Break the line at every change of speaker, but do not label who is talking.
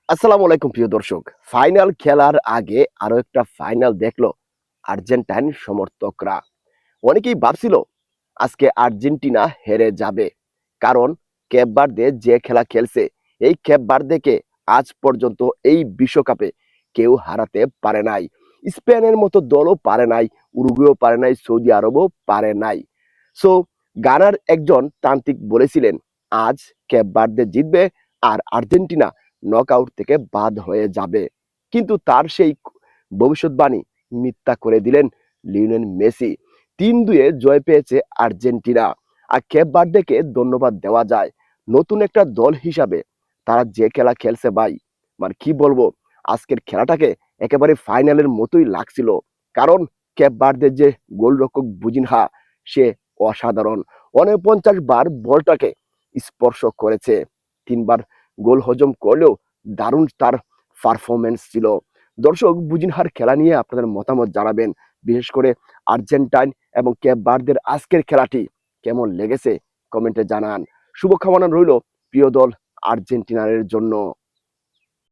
আসসালামু আলাইকুম প্রিয় দর্শক। ফাইনাল খেলার আগে আরো একটা ফাইনাল দেখলো আর্জেন্টাইন সমর্থকরা। অনেকেই ভাবছিল আজকে আর্জেন্টিনা হেরে যাবে। কারণ কেপ ভার্দে যে খেলা খেলছে, এই কেপ ভার্দেকে আজ পর্যন্ত এই বিশ্বকাপে কেউ হারাতে পারে নাই। স্পেনের মতো দলও পারে নাই, উরুগুয়েও পারে নাই, সৌদি আরবও পারে নাই। সো গানার একজন তান্ত্রিক বলেছিলেন আজ কেপ ভার্দে জিতবে আর আর্জেন্টিনা নকআউট থেকে বাদ হয়ে যাবে। কিন্তু তার সেই ভবিষ্যৎবাণী মিথ্যা করে দিলেন লিওনেল মেসি। ৩-২ জয় পেয়েছে আর্জেন্টিনা। আর কেপ ভার্দেকে ধন্যবাদ দেওয়া যায়। নতুন একটা দল হিসাবে তারা যে খেলা খেলছে ভাই, মানে কি বলবো, আজকের খেলাটাকে একেবারে ফাইনালের মতোই লাগছিল। কারণ কেপ ভার্দের যে গোলরক্ষক বুজিনহা, সে অসাধারণ। ৪৯ বার বলটাকে স্পর্শ করেছে। ৩ বার গোল হজম করলেও দারুণ তার পারফরম্যান্স ছিল। দর্শক, বুজিনহার খেলা নিয়ে আপনাদের মতামত জানাবেন। বিশেষ করে আর্জেন্টাইন এবং কেপ ভার্দের আজকের খেলাটি কেমন লেগেছে কমেন্টে জানান। শুভকামনা রইল প্রিয় দল আর্জেন্টিনার জন্য।